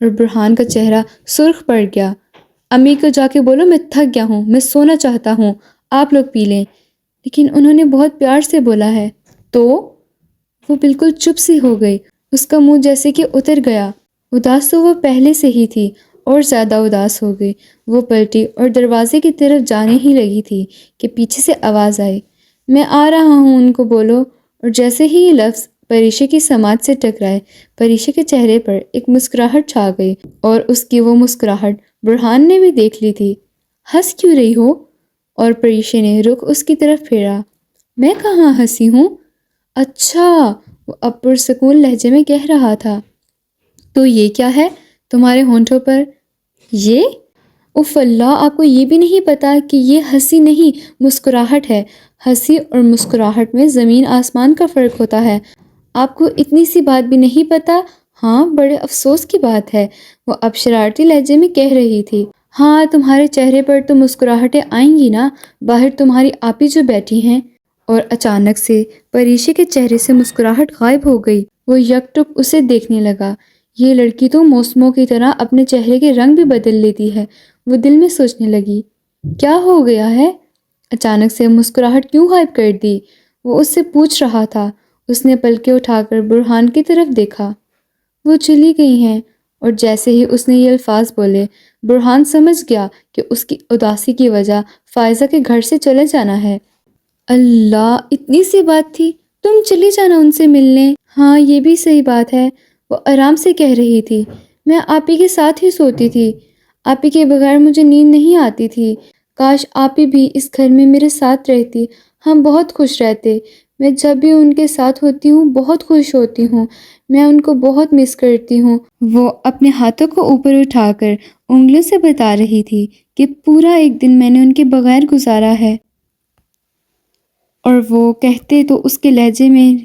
اور برہان کا چہرہ سرخ پڑ گیا۔ امی کو جا کے بولو میں تھک گیا ہوں، میں سونا چاہتا ہوں، آپ لوگ پی لیں۔ لیکن انہوں نے بہت پیار سے بولا ہے۔ تو وہ بالکل چپ سی ہو گئی، اس کا منہ جیسے کہ اتر گیا۔ اداس تو وہ پہلے سے ہی تھی اور زیادہ اداس ہو گئی۔ وہ پلٹی اور دروازے کی طرف جانے ہی لگی تھی کہ پیچھے سے آواز آئی، میں آ رہا ہوں، ان کو بولو۔ اور جیسے ہی یہ لفظ پریشا کی سماعت سے ٹکرائے، پریشا کے چہرے پر ایک مسکراہٹ چھا گئی، اور اس کی وہ مسکراہٹ برہان نے بھی دیکھ لی تھی۔ ہنس کیوں رہی ہو؟ اور پریشا نے رخ اس کی طرف پھیرا۔ میں کہاں ہنسی ہوں؟ اچھا، وہ اب پرسکون لہجے میں کہہ رہا تھا۔ تو یہ کیا ہے تمہارے ہونٹوں پر؟ یہ؟ اف اللہ، آپ کو یہ بھی نہیں پتا کہ یہ ہنسی نہیں مسکراہٹ ہے۔ ہنسی اور مسکراہٹ میں زمین آسمان کا فرق ہوتا ہے۔ آپ کو اتنی سی بات بھی نہیں پتا؟ ہاں، بڑے افسوس کی بات ہے، وہ اب شرارتی لہجے میں کہہ رہی تھی۔ ہاں، تمہارے چہرے پر تو مسکراہٹیں آئیں گی نا، باہر تمہاری آپی جو بیٹھی ہیں۔ اور اچانک سے پریشا کے چہرے سے مسکراہٹ غائب ہو گئی۔ وہ یک ٹک اسے دیکھنے لگا۔ یہ لڑکی تو موسموں کی طرح اپنے چہرے کے رنگ بھی بدل لیتی ہے، وہ دل میں سوچنے لگی۔ کیا ہو گیا ہے؟ اچانک سے مسکراہٹ کیوں غائب کر دی؟ وہ اس سے پوچھ رہا تھا۔ اس نے پلکیں اٹھا کر برہان کی طرف دیکھا۔ وہ چلی گئی ہیں۔ اور جیسے ہی اس نے یہ الفاظ بولے، برہان سمجھ گیا کہ اس کی اداسی کی وجہ فائزہ کے گھر سے چلے جانا ہے۔ اللہ، اتنی سی بات تھی، تم چلی جانا ان سے ملنے۔ ہاں، یہ بھی صحیح بات ہے، وہ آرام سے کہہ رہی تھی۔ میں آپی کے ساتھ ہی سوتی تھی، آپی کے بغیر مجھے نیند نہیں آتی تھی۔ کاش آپی بھی اس گھر میں میرے ساتھ رہتی، ہم بہت خوش رہتے۔ میں جب بھی ان کے ساتھ ہوتی ہوں بہت خوش ہوتی ہوں، میں ان کو بہت مس کرتی ہوں۔ وہ اپنے ہاتھوں کو اوپر اٹھا کر انگلیوں سے بتا رہی تھی کہ پورا ایک دن میں نے ان کے بغیر گزارا ہے۔ اور وہ کہتے تو اس کے لہجے میں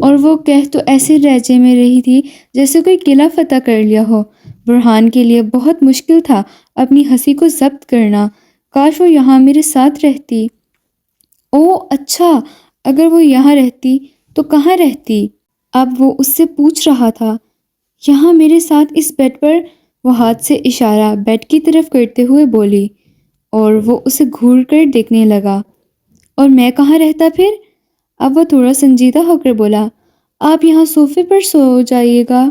اور وہ کہہ تو ایسے لہجے میں رہی تھی جیسے کوئی قلعہ فتح کر لیا ہو۔ برہان کے لیے بہت مشکل تھا اپنی ہنسی کو ضبط کرنا۔ کاش وہ یہاں میرے ساتھ رہتی۔ اوہ اچھا، اگر وہ یہاں رہتی تو کہاں رہتی؟ اب وہ اس سے پوچھ رہا تھا۔ یہاں میرے ساتھ اس بیڈ پر، وہ ہاتھ سے اشارہ بیڈ کی طرف کرتے ہوئے بولی، اور وہ اسے گھور کر دیکھنے لگا۔ اور میں کہاں رہتا پھر؟ اب وہ تھوڑا سنجیدہ ہو کر بولا، آپ یہاں صوفے پر سو جائیے گا۔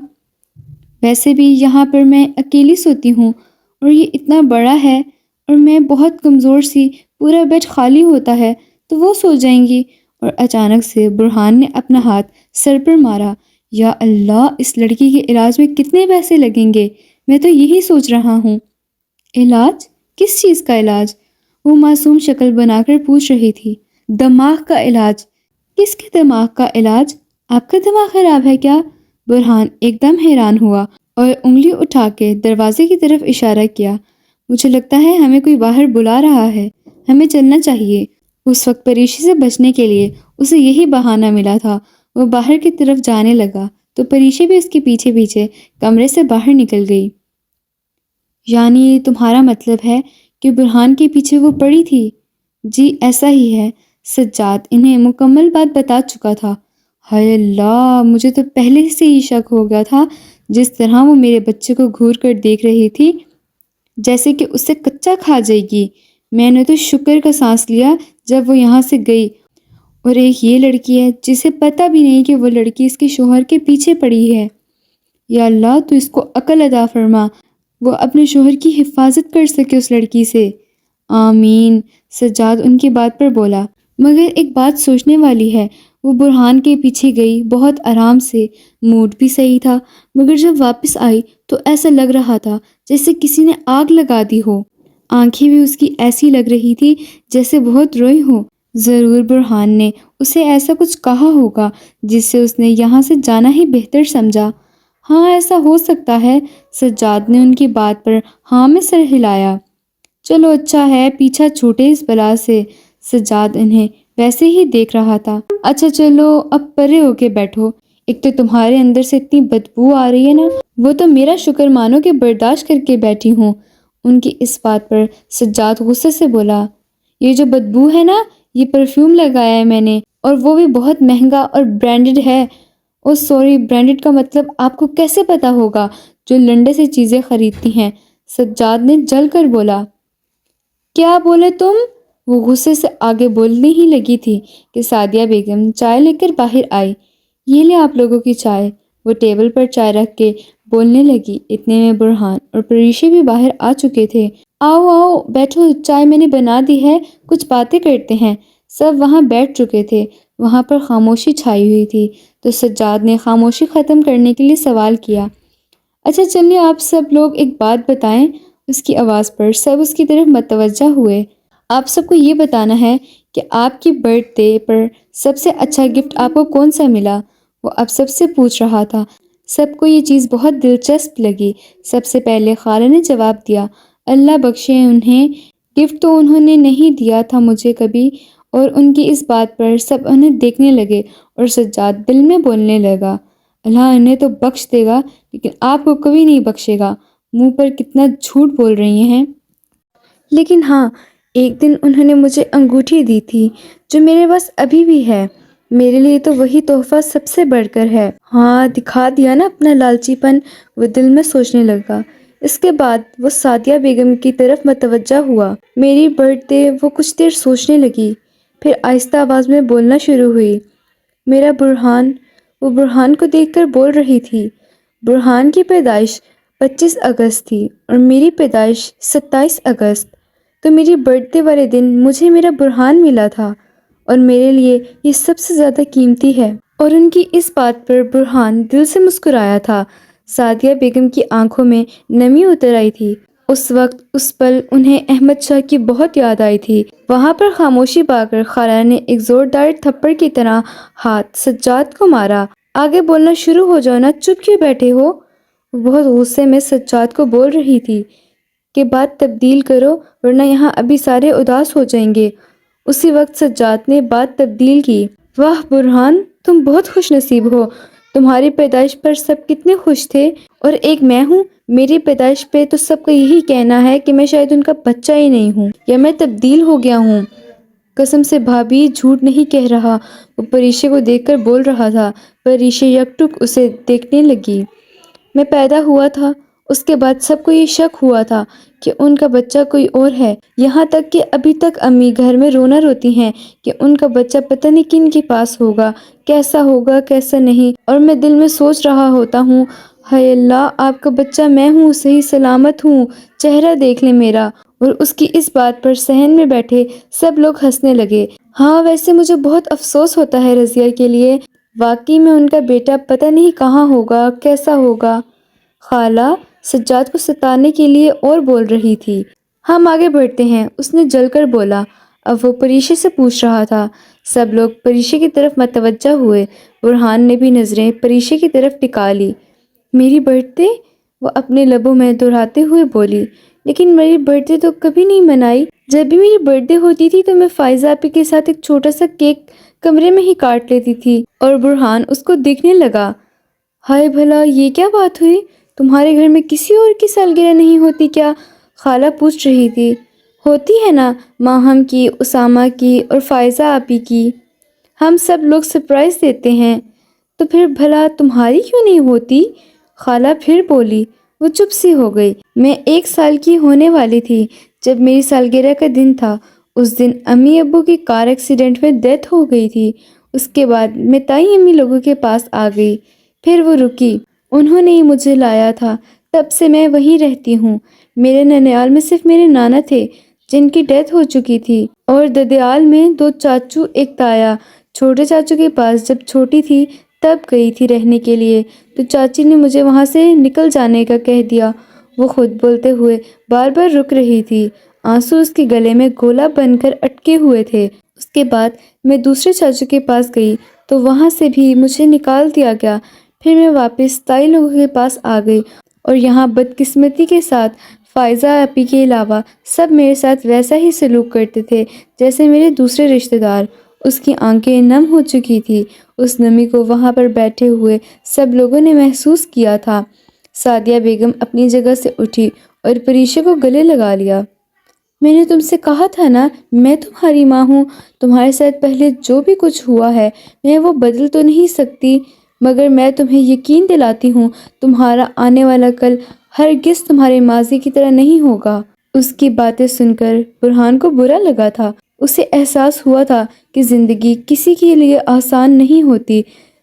ویسے بھی یہاں پر میں اکیلی سوتی ہوں، اور یہ اتنا بڑا ہے، اور میں بہت کمزور سی، پورا بیڈ خالی ہوتا ہے تو وہ سو جائیں گی۔ اور اچانک سے برہان نے اپنا ہاتھ سر پر مارا۔ یا اللہ، اس لڑکی کے علاج میں کتنے پیسے لگیں گے؟ میں تو یہی سوچ رہا ہوں۔ علاج؟ کس چیز کا علاج؟ وہ معصوم شکل بنا کر پوچھ رہی تھی۔ دماغ کا علاج۔ کس کے دماغ کا علاج؟ آپ کا دماغ خراب ہے کیا؟ برہان ایک دم حیران ہوا اور انگلی اٹھا کے دروازے کی طرف اشارہ کیا۔ مجھے لگتا ہے ہمیں کوئی باہر بلا رہا ہے، ہمیں چلنا چاہیے۔ اس وقت پریشا سے بچنے کے لیے اسے یہی بہانہ ملا تھا۔ وہ باہر کی طرف جانے لگا تو پریشا بھی اس کے پیچھے پیچھے کمرے سے باہر نکل گئی۔ یعنی تمہارا مطلب ہے کہ برہان کے پیچھے وہ پڑی تھی؟ جی ایسا ہی ہے، سجاد انہیں مکمل بات بتا چکا تھا۔ ہائے اللہ، مجھے تو پہلے سے ہی شک ہو گیا تھا۔ جس طرح وہ میرے بچے کو گھور کر دیکھ رہی تھی جیسے کہ اسے کچا کھا جائے گی، میں نے تو شکر کا سانس لیا جب وہ یہاں سے گئی۔ اور ایک یہ لڑکی ہے جسے پتہ بھی نہیں کہ وہ لڑکی اس کے شوہر کے پیچھے پڑی ہے۔ یا اللہ، تو اس کو عقل عطا فرما، وہ اپنے شوہر کی حفاظت کر سکے اس لڑکی سے۔ آمین، سجاد ان کی بات پر بولا۔ مگر ایک بات سوچنے والی ہے، وہ برہان کے پیچھے گئی بہت آرام سے، موڈ بھی صحیح تھا، مگر جب واپس آئی تو ایسا لگ رہا تھا جیسے کسی نے آگ لگا دی ہو۔ آنکھیں بھی اس کی ایسی لگ رہی تھی جیسے بہت روئی ہو۔ ضرور برہان نے اسے ایسا کچھ کہا ہوگا جس سے اس نے یہاں سے جانا ہی بہتر سمجھا۔ ہاں، ایسا ہو سکتا ہے، سجاد نے ان کی بات پر ہاں میں سر ہلایا۔ چلو اچھا ہے، پیچھا چھوٹے اس بلا سے۔ سجاد انہیں ویسے ہی دیکھ رہا تھا۔ اچھا چلو، اب پرے ہو کے بیٹھو، ایک تو تمہارے اندر سے اتنی بدبو آ رہی ہے نا، وہ تو میرا شکر مانو کہ برداشت کر کے بیٹھی ہوں۔ ان کی اس بات پر سجاد غصے سے بولا، یہ جو بدبو ہے نا، یہ پرفیوم لگایا ہے میں نے، اور وہ بھی بہت مہنگا اور برانڈڈ ہے، او سوری، برانڈڈ کا مطلب آپ کو کیسے پتا ہوگا جو لنڈے سے چیزیں خریدتی ہیں؟ سجاد نے جل کر بولا۔ کیا بولے تم؟ وہ غصے سے آگے بولنے ہی لگی تھی کہ سعدیہ بیگم چائے لے کر باہر آئی۔ یہ لے آپ لوگوں کی چائے۔ وہ ٹیبل پر چائے رکھ کے بولنے لگی۔ اتنے میں برہان اور پریشی بھی باہر آ چکے تھے۔ آؤ آؤ بیٹھو، چائے میں نے بنا دی ہے، کچھ باتیں کرتے ہیں۔ سب وہاں بیٹھ چکے تھے۔ وہاں پر خاموشی چھائی ہوئی تھی تو سجاد نے خاموشی ختم کرنے کے لیے سوال کیا۔ اچھا چلیے آپ سب لوگ ایک بات بتائیں۔ اس کی آواز پر سب اس کی طرف متوجہ ہوئے۔ آپ سب کو یہ بتانا ہے کہ آپ کی برتھ ڈے پر سب سے اچھا گفٹ آپ کو کون سا ملا؟ وہ اب سب سے پوچھ رہا تھا۔ سب کو یہ چیز بہت دلچسپ لگی۔ سب سے پہلے خالہ نے جواب دیا، اللہ بخشے انہیں، گفٹ تو انہوں نے نہیں دیا تھا مجھے کبھی۔ اور ان کی اس بات پر سب انہیں دیکھنے لگے اور سجاد دل میں بولنے لگا، اللہ انہیں تو بخش دے گا لیکن آپ کو کبھی نہیں بخشے گا۔ منہ پر کتنا جھوٹ بول رہی ہیں۔ لیکن ہاں، ایک دن انہوں نے مجھے انگوٹھی دی تھی جو میرے پاس ابھی بھی ہے۔ میرے لیے تو وہی تحفہ سب سے بڑھ کر ہے۔ ہاں دکھا دیا نا اپنا لالچی پن، وہ دل میں سوچنے لگا۔ اس کے بعد وہ سعدیہ بیگم کی طرف متوجہ ہوا۔ میری برتھ ڈے، وہ کچھ دیر سوچنے لگی، پھر آہستہ آواز میں بولنا شروع ہوئی، میرا برہان۔ وہ برہان کو دیکھ کر بول رہی تھی۔ برہان کی پیدائش 25 اگست تھی اور میری پیدائش 27 اگست، تو میری برتھ ڈے والے دن مجھے میرا برہان ملا تھا اور میرے لیے یہ سب سے زیادہ قیمتی ہے۔ اور ان کی اس بات پر برہان دل سے مسکرایا تھا۔ سعدیہ بیگم کی آنکھوں میں نمی اتر آئی تھی۔ اس وقت اس پل انہیں احمد شاہ کی بہت یاد آئی تھی۔ وہاں پر خاموشی پا کر خالہ نے ایک زوردار تھپڑ کی طرح ہاتھ سجاد کو مارا۔ آگے بولنا شروع ہو جاؤ نا، چپ کیوں بیٹھے ہو؟ وہ بہت غصے میں سجاد کو بول رہی تھی کہ بات تبدیل کرو ورنہ یہاں ابھی سارے اداس ہو جائیں گے۔ اسی وقت سجاد نے بات تبدیل کی، واہ برہان، تم بہت خوش نصیب ہو، تمہاری پیدائش پر سب کتنے خوش تھے اور ایک میں ہوں، میری پیدائش پہ تو سب کا یہی کہنا ہے کہ میں شاید ان کا بچہ ہی نہیں ہوں یا میں تبدیل ہو گیا ہوں۔ قسم سے بھابھی جھوٹ نہیں کہہ رہا، وہ پریشے کو دیکھ کر بول رہا تھا۔ پریشے یکٹک اسے دیکھنے لگی۔ میں پیدا ہوا تھا، اس کے بعد سب کو یہ شک ہوا تھا کہ ان کا بچہ کوئی اور ہے، یہاں تک کہ ابھی تک امی گھر میں رونا روتی ہیں کہ ان کا بچہ پتہ نہیں کن کے پاس ہوگا کیسا نہیں، اور میں دل میں سوچ رہا ہوتا ہوں، ہائے اللہ آپ کا بچہ میں ہوں، صحیح سلامت ہوں، چہرہ دیکھ لیں میرا۔ اور اس کی اس بات پر صحن میں بیٹھے سب لوگ ہنسنے لگے۔ ہاں ویسے مجھے بہت افسوس ہوتا ہے رضیہ کے لیے، واقعی میں ان کا بیٹا پتہ نہیں کہاں ہوگا، کیسا ہوگا۔ خالہ سجاد کو ستانے کے لیے اور بول رہی تھی۔ ہم آگے بڑھتے ہیں، اس نے جل کر بولا۔ اب وہ پریشے سے پوچھ رہا تھا۔ سب لوگ پریشے کی طرف متوجہ ہوئے۔ برہان نے بھی نظریں پریشے کی طرف ٹکا لی۔ میری برتھ ڈے؟ وہ اپنے لبوں میں دہراتے ہوئے بولی، لیکن میری برتھ ڈے تو کبھی نہیں منائی۔ جب بھی میری برتھ ڈے ہوتی تھی تو میں فائزہ آپی کے ساتھ ایک چھوٹا سا کیک کمرے میں ہی کاٹ لیتی تھی۔ اور برہان اس کو دیکھنے لگا۔ ہائے بھلا یہ کیا بات ہوئی؟ تمہارے گھر میں کسی اور کی سالگرہ نہیں ہوتی کیا؟ خالہ پوچھ رہی تھی۔ ہوتی ہے نا، ماہم کی، اسامہ کی اور فائزہ آپی کی، ہم سب لوگ سرپرائز دیتے ہیں۔ تو پھر بھلا تمہاری کیوں نہیں ہوتی؟ خالہ پھر بولی۔ وہ چپ سی ہو گئی۔ میں 1 سال کی ہونے والی تھی جب میری سالگرہ کا دن تھا۔ اس دن امی ابو کی کار ایکسیڈنٹ میں ڈیتھ ہو گئی تھی۔ اس کے بعد میں تائی امی لوگوں کے پاس آ گئی، پھر وہ رکی، انہوں نے ہی مجھے لایا تھا، تب سے میں وہیں رہتی ہوں۔ میرے ننیال میں صرف میرے نانا تھے جن کی ڈیتھ ہو چکی تھی، اور ددیال میں 2 چاچو ایک تایا۔ چھوٹے چاچو کے پاس جب چھوٹی تھی تب گئی تھی رہنے کے لیے، تو چاچی نے مجھے وہاں سے نکل جانے کا کہہ دیا۔ وہ خود بولتے ہوئے بار بار رک رہی تھی، آنسو اس کے گلے میں گولا بن کر اٹکے ہوئے تھے۔ اس کے بعد میں دوسرے چاچو کے پاس گئی تو وہاں سے بھی مجھے نکال دیا گیا، پھر میں واپس تائی لوگوں کے پاس آ گئی، اور یہاں بدقسمتی کے ساتھ فائزہ آپی کے علاوہ سب میرے ساتھ ویسا ہی سلوک کرتے تھے جیسے میرے دوسرے رشتہ دار۔ اس کی آنکھیں نم ہو چکی تھی، اس نمی کو وہاں پر بیٹھے ہوئے سب لوگوں نے محسوس کیا تھا۔ سعدیہ بیگم اپنی جگہ سے اٹھی اور پریشے کو گلے لگا لیا۔ میں نے تم سے کہا تھا نا، میں تمہاری ماں ہوں، تمہارے ساتھ پہلے جو بھی کچھ ہوا ہے میں وہ بدل تو نہیں سکتی۔ مگر میں تمہیں یقین دلاتی ہوں تمہارا آنے والا کل ہرگز تمہارے ماضی کی طرح نہیں ہوگا۔ اس کی باتیں سن کر برہان کو برا لگا تھا۔ اسے احساس ہوا تھا کہ زندگی کسی کے لیے آسان نہیں ہوتی۔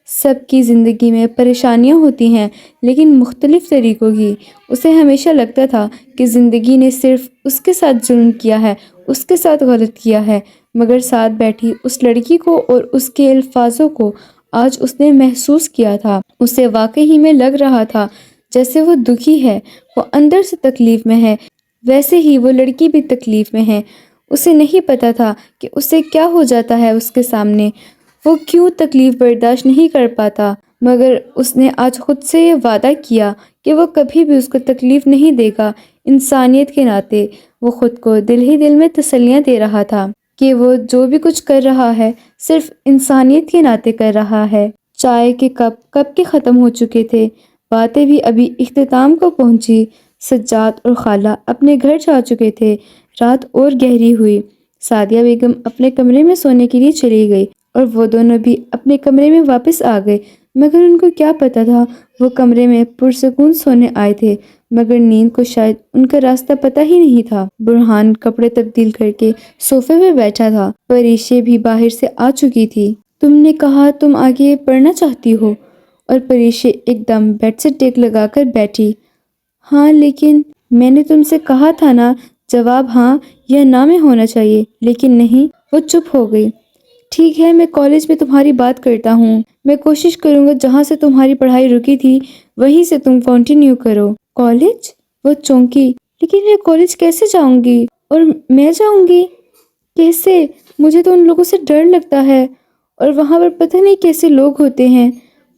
سب کی زندگی میں پریشانیاں ہوتی ہیں، لیکن مختلف طریقوں کی۔ اسے ہمیشہ لگتا تھا کہ زندگی نے صرف اس کے ساتھ ظلم کیا ہے، اس کے ساتھ غلط کیا ہے، مگر ساتھ بیٹھی اس لڑکی کو اور اس کے الفاظوں کو آج اس نے محسوس کیا تھا۔ اسے واقعی میں لگ رہا تھا جیسے وہ دکھی ہے، وہ اندر سے تکلیف میں ہے، ویسے ہی وہ لڑکی بھی تکلیف میں ہے۔ اسے نہیں پتا تھا کہ اسے کیا ہو جاتا ہے اس کے سامنے، وہ کیوں تکلیف برداشت نہیں کر پاتا، مگر اس نے آج خود سے یہ وعدہ کیا کہ وہ کبھی بھی اس کو تکلیف نہیں دے گا۔ انسانیت کے ناطے وہ خود کو دل ہی دل میں تسلیاں دے رہا تھا کہ وہ جو بھی کچھ کر رہا ہے صرف انسانیت کے ناطے کر رہا ہے۔ چائے کے کپ کب کے ختم ہو چکے تھے، باتیں بھی ابھی اختتام کو پہنچی۔ سجاد اور خالہ اپنے گھر جا چکے تھے۔ رات اور گہری ہوئی۔ سعدیہ بیگم اپنے کمرے میں سونے کے لیے چلی گئی اور وہ دونوں بھی اپنے کمرے میں واپس آ گئے، مگر ان کو کیا پتا تھا وہ کمرے میں پرسکون سونے آئے تھے، مگر نیند کو شاید ان کا راستہ پتہ ہی نہیں تھا۔ برہان کپڑے تبدیل کر کے صوفے پہ بیٹھا تھا۔ پریشے بھی باہر سے آ چکی تھی۔ تم نے کہا تم آگے پڑھنا چاہتی ہو؟ اور پریشے ایک دم بیڈ سے ٹیک لگا کر بیٹھی۔ ہاں، لیکن میں نے تم سے کہا تھا نا، جواب ہاں یا نہ میں ہونا چاہیے، لیکن نہیں۔ وہ چپ ہو گئی۔ ٹھیک ہے، میں کالج میں تمہاری بات کرتا ہوں۔ میں کوشش کروں گا جہاں سے تمہاری پڑھائی رکی تھی وہیں سے تم کنٹینیو کرو۔ کالج؟ وہ چونکی۔ لیکن میں کالج کیسے جاؤں گی؟ اور میں جاؤں گی کیسے؟ مجھے تو ان لوگوں سے ڈر لگتا ہے، اور وہاں پر پتہ نہیں کیسے لوگ ہوتے ہیں۔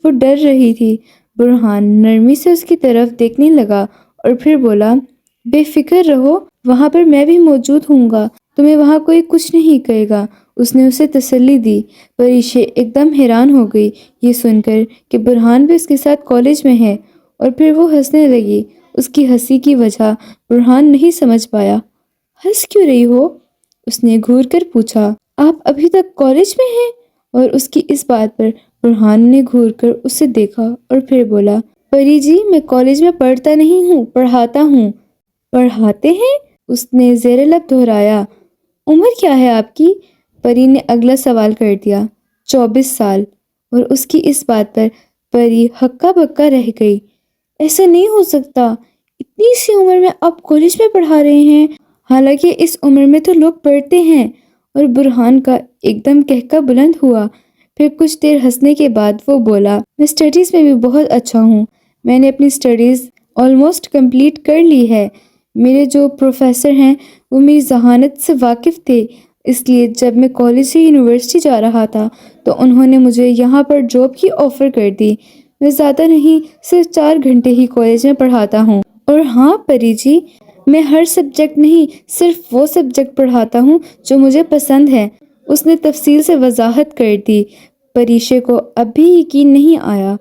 وہ ڈر رہی تھی۔ برہان نرمی سے اس کی طرف دیکھنے لگا اور پھر بولا، بے فکر رہو، وہاں پر میں بھی موجود ہوں گا، تمہیں وہاں کوئی کچھ نہیں کہے گا۔ اس نے اسے تسلی دی۔ پریشے ایک دم حیران ہو گئی یہ سن کر کہ برہان بھی اس کے ساتھ کالج میں ہے، اور پھر وہ ہنسنے لگی۔ اس کی ہنسی کی وجہ برہان نہیں سمجھ پایا۔ ہنس کیوں رہی ہو؟ اس نے گھور کر پوچھا۔ آپ ابھی تک کالج میں ہیں؟ اور اس کی اس بات پر برہان نے گھور کر اسے دیکھا اور پھر بولا، پری جی، میں کالج میں پڑھتا نہیں ہوں، پڑھاتا ہوں۔ پڑھاتے ہیں؟ اس نے زیر لب دہرایا۔ عمر کیا ہے آپ کی؟ پری نے اگلا سوال کر دیا۔ 24 سال۔ اور اس کی اس بات پر پری ہکا بکا رہ گئی۔ ایسا نہیں ہو سکتا، اتنی سی عمر میں آپ کالج میں پڑھا رہے ہیں، حالانکہ اس عمر میں تو لوگ پڑھتے ہیں۔ اور برہان کا ایک دم قہقہ بلند ہوا۔ پھر کچھ دیر ہنسنے کے بعد وہ بولا، میں اسٹڈیز میں بھی بہت اچھا ہوں، میں نے اپنی اسٹڈیز آلموسٹ کمپلیٹ کر لی ہے۔ میرے جو پروفیسر ہیں وہ میری ذہانت سے واقف تھے، اس لیے جب میں کالج سے یونیورسٹی جا رہا تھا تو انہوں نے مجھے یہاں پر جاب کی آفر کر دی۔ میں زیادہ نہیں، صرف 4 گھنٹے ہی کالج میں پڑھاتا ہوں۔ اور ہاں پری جی، میں ہر سبجیکٹ نہیں، صرف وہ سبجیکٹ پڑھاتا ہوں جو مجھے پسند ہے۔ اس نے تفصیل سے وضاحت کر دی۔ پریشے کو اب بھی یقین نہیں آیا۔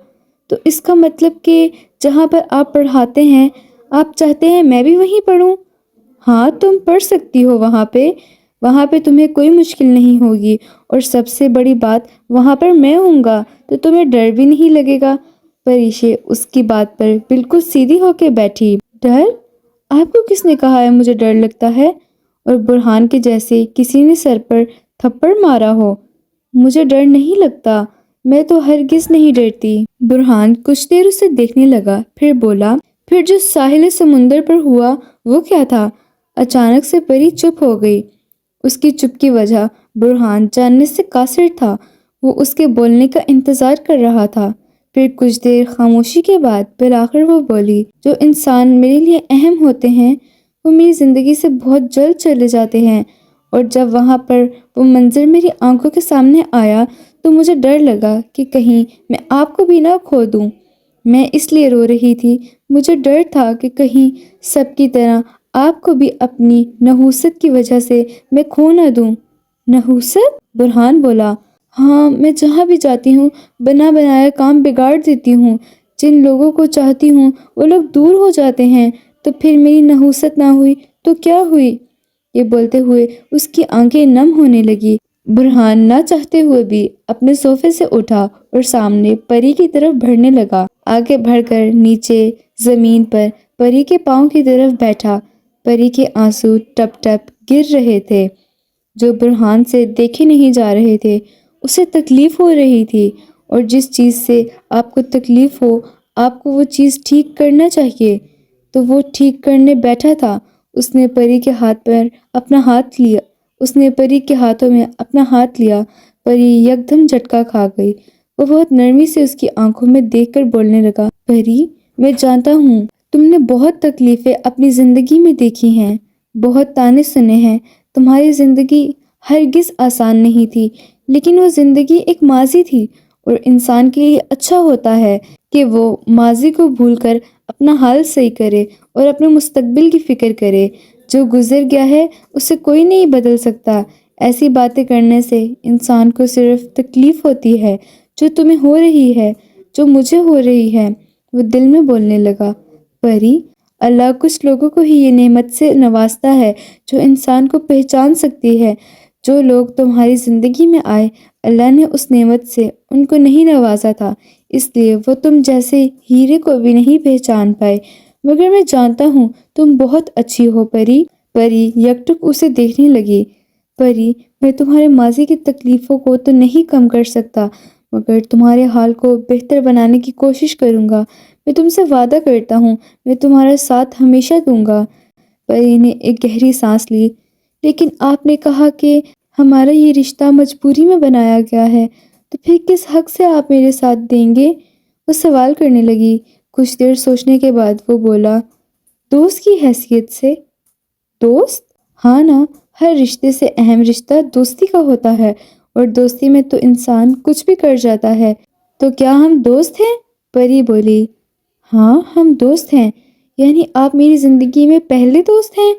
تو اس کا مطلب کہ جہاں پر آپ پڑھاتے ہیں، آپ چاہتے ہیں میں بھی وہیں پڑھوں؟ ہاں، تم پڑھ سکتی ہو وہاں پہ تمہیں کوئی مشکل نہیں ہوگی، اور سب سے بڑی بات وہاں پر میں ہوں گا تو تمہیں ڈر بھی نہیں لگے گا۔ پریشے اس کی بات پر بالکل سیدھی ہو کے بیٹھی۔ ڈر؟ آپ کو کس نے کہا ہے مجھے ڈر لگتا ہے؟ اور برہان کے جیسے کسی نے سر پر تھپڑ مارا ہو۔ مجھے ڈر نہیں لگتا، میں تو ہرگز نہیں ڈرتی۔ برہان کچھ دیر اسے دیکھنے لگا، پھر بولا، پھر جو ساحل سمندر پر ہوا وہ کیا تھا؟ اچانک سے پری چپ ہو گئی۔ اس کی چپ کی وجہ برہان جاننے سے قاصر تھا۔ وہ اس کے بولنے کا انتظار کر رہا تھا۔ پھر کچھ دیر خاموشی کے بعد بالآخر وہ بولی، جو انسان میرے لیے اہم ہوتے ہیں وہ میری زندگی سے بہت جلد چلے جاتے ہیں، اور جب وہاں پر وہ منظر میری آنکھوں کے سامنے آیا تو مجھے ڈر لگا کہ کہیں میں آپ کو بھی نہ کھو دوں۔ میں اس لیے رو رہی تھی، مجھے ڈر تھا کہ کہیں سب کی طرح آپ کو بھی اپنی نحوست کی وجہ سے میں کھو نہ دوں۔ نحوست؟ برہان بولا، ہاں، میں جہاں بھی جاتی ہوں بنا بنایا کام بگاڑ دیتی ہوں۔ جن لوگوں کو چاہتی ہوں وہ لوگ دور ہو جاتے ہیں، تو پھر میری نحوست نہ ہوئی تو کیا ہوئی؟ یہ بولتے ہوئے اس کی آنکھیں نم ہونے لگی۔ برہان نہ چاہتے ہوئے بھی اپنے صوفے سے اٹھا اور سامنے پری کی طرف بڑھنے لگا۔ آگے بڑھ کر نیچے زمین پر پری کے پاؤں کی طرف بیٹھا۔ پری کے آنسو ٹپ ٹپ گر رہے تھے جو برہان سے دیکھے نہیں جا رہے تھے۔ اسے تکلیف ہو رہی تھی، اور جس چیز سے آپ کو تکلیف ہو آپ کو وہ چیز ٹھیک کرنا چاہیے، تو وہ ٹھیک کرنے بیٹھا تھا۔ اس نے پری کے ہاتھ پر اپنا ہاتھ لیا اس نے پری کے ہاتھوں میں اپنا ہاتھ لیا۔ پری یکدم جھٹکا کھا گئی۔ وہ بہت نرمی سے اس کی آنکھوں میں دیکھ کر بولنے لگا، پری، میں جانتا ہوں تم نے بہت تکلیفیں اپنی زندگی میں دیکھی ہیں، بہت تانے سنے ہیں۔ تمہاری زندگی ہرگز آسان نہیں تھی، لیکن وہ زندگی ایک ماضی تھی، اور انسان کے لیے اچھا ہوتا ہے کہ وہ ماضی کو بھول کر اپنا حال صحیح کرے اور اپنے مستقبل کی فکر کرے۔ جو گزر گیا ہے اسے کوئی نہیں بدل سکتا۔ ایسی باتیں کرنے سے انسان کو صرف تکلیف ہوتی ہے۔ جو تمہیں ہو رہی ہے، جو مجھے ہو رہی ہے، وہ دل میں بولنے لگا۔ پری، اللہ کچھ لوگوں کو ہی یہ نعمت سے نوازتا ہے جو انسان کو پہچان سکتی ہے۔ جو لوگ تمہاری زندگی میں آئے، اللہ نے اس نعمت سے ان کو نہیں نوازا تھا، اس لیے وہ تم جیسے ہیرے کو بھی نہیں پہچان پائے۔ مگر میں جانتا ہوں تم بہت اچھی ہو پری۔ پری یکٹک اسے دیکھنے لگی۔ پری، میں تمہارے ماضی کی تکلیفوں کو تو نہیں کم کر سکتا، مگر تمہارے حال کو بہتر بنانے کی کوشش کروں گا۔ میں تم سے وعدہ کرتا ہوں میں تمہارا ساتھ ہمیشہ دوں گا۔ پری نے ایک گہری سانس لی۔ لیکن آپ نے کہا کہ ہمارا یہ رشتہ مجبوری میں بنایا گیا ہے، تو پھر کس حق سے آپ میرے ساتھ دیں گے؟ وہ سوال کرنے لگی۔ کچھ دیر سوچنے کے بعد وہ بولا، دوست کی حیثیت سے۔ دوست؟ ہاں نا، ہر رشتے سے اہم رشتہ دوستی کا ہوتا ہے، اور دوستی میں تو انسان کچھ بھی کر جاتا ہے۔ تو کیا ہم دوست ہیں؟ پری بولی، ہاں ہم دوست ہیں۔ یعنی آپ میری زندگی میں پہلے دوست ہیں؟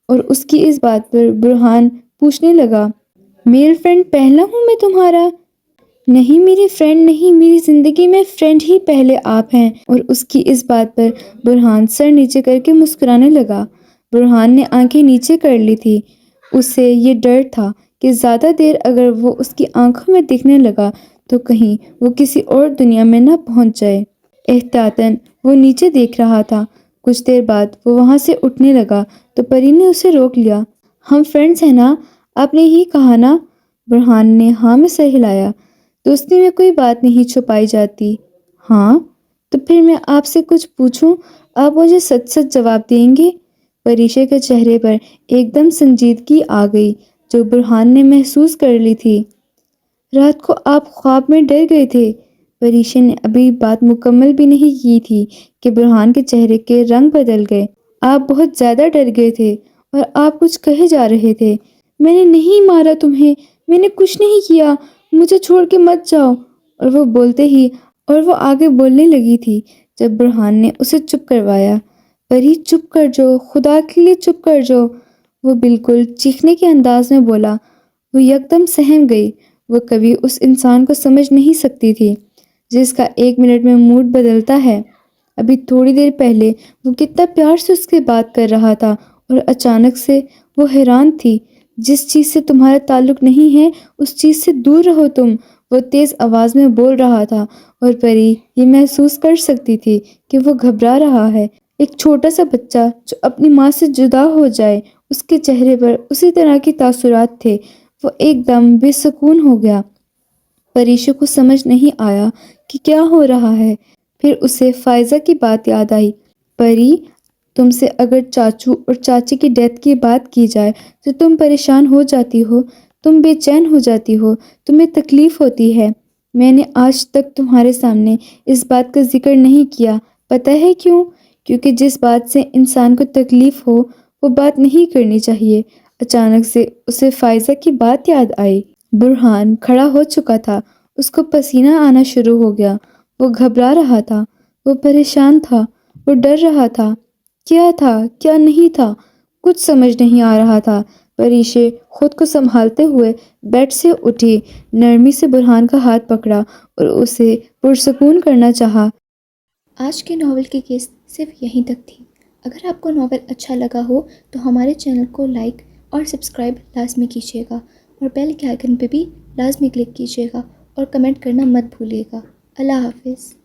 اور اس کی اس بات پر برہان پوچھنے لگا، میل فرینڈ پہلا ہوں میں تمہارا؟ نہیں میری فرینڈ نہیں، میری زندگی میں فرینڈ ہی پہلے آپ ہیں۔ اور اس کی اس بات پر برہان سر نیچے کر کے مسکرانے لگا۔ برہان نے آنکھیں نیچے کر لی تھی۔ اسے یہ ڈر تھا کہ زیادہ دیر اگر وہ اس کی آنکھوں میں دیکھنے لگا تو کہیں وہ کسی اور دنیا میں نہ پہنچ جائے۔ احتیاطاً وہ نیچے دیکھ رہا تھا۔ کچھ دیر بعد وہ وہاں سے اٹھنے لگا تو پری نے اسے روک لیا۔ ہم فرینڈز ہیں نا؟ آپ نے ہی کہا نا؟ برہان نے ہاں میں سر ہلایا۔ دوستی میں کوئی بات نہیں چھپائی جاتی۔ ہاں؟ تو پھر میں آپ سے کچھ پوچھوں، آپ مجھے سچ سچ جواب دیں گے؟ پریشے کے چہرے پر ایک دم سنجیدگی آ گئی جو برہان نے محسوس کر لی تھی۔ رات کو آپ خواب میں ڈر گئے تھے۔ پریشے نے ابھی بات مکمل بھی نہیں کی تھی کہ برہان کے چہرے کے رنگ بدل گئے۔ آپ بہت زیادہ ڈر گئے تھے، اور آپ کچھ کہے جا رہے تھے۔ میں نے نہیں مارا تمہیں، میں نے کچھ نہیں کیا، مجھے چھوڑ کے مت جاؤ۔ اور وہ آگے بولنے لگی تھی جب برہان نے اسے چپ کروایا۔ پری چپ کر جو، خدا کے لیے چپ کر جو، وہ بالکل چیخنے کے انداز میں بولا۔ وہ یکدم سہم گئی۔ وہ کبھی اس انسان کو سمجھ نہیں سکتی تھی جس کا ایک منٹ میں موڈ بدلتا ہے۔ ابھی تھوڑی دیر پہلے وہ کتنا پیار سے اس سے بات کر رہا تھا، اور اچانک سے وہ حیران تھی۔ جس چیز سے تمہارا تعلق نہیں ہے اس چیز سے دور رہو تم، وہ تیز آواز میں بول رہا تھا، اور پری یہ محسوس کر سکتی تھی کہ وہ گھبرا رہا ہے۔ ایک چھوٹا سا بچہ جو اپنی ماں سے جدا ہو جائے، اس کے چہرے پر اسی طرح کے تاثرات تھے۔ وہ ایک دم بے سکون ہو گیا۔ پریشا کو سمجھ نہیں آیا کہ کیا ہو رہا ہے۔ پھر اسے فائزہ کی بات یاد آئی۔ پری، تم سے اگر چاچو اور چاچی کی ڈیتھ کی بات کی جائے تو تم پریشان ہو جاتی ہو، تم بے چین ہو جاتی ہو، تمہیں تکلیف ہوتی ہے۔ میں نے آج تک تمہارے سامنے اس بات کا ذکر نہیں کیا، پتہ ہے کیوں؟ کیونکہ جس بات سے انسان کو تکلیف ہو وہ بات نہیں کرنی چاہیے۔ اچانک سے اسے فائزہ کی بات یاد آئی۔ برہان کھڑا ہو چکا تھا۔ اس کو پسینہ آنا شروع ہو گیا۔ وہ گھبرا رہا تھا، وہ پریشان تھا، وہ ڈر رہا تھا۔ کیا تھا، کیا نہیں تھا، کچھ سمجھ نہیں آ رہا تھا۔ پریشے خود کو سنبھالتے ہوئے بیڈ سے اٹھی، نرمی سے برہان کا ہاتھ پکڑا اور اسے پرسکون کرنا چاہا۔ آج کے ناول کی قسط صرف یہیں تک تھی۔ اگر آپ کو ناول اچھا لگا ہو تو ہمارے چینل کو لائک اور سبسکرائب لازمی کیجیے گا، اور بیل کے آئکن پہ بھی لازمی کلک کیجیے گا اور کمنٹ کرنا مت بھولیے گا۔ اللہ حافظ۔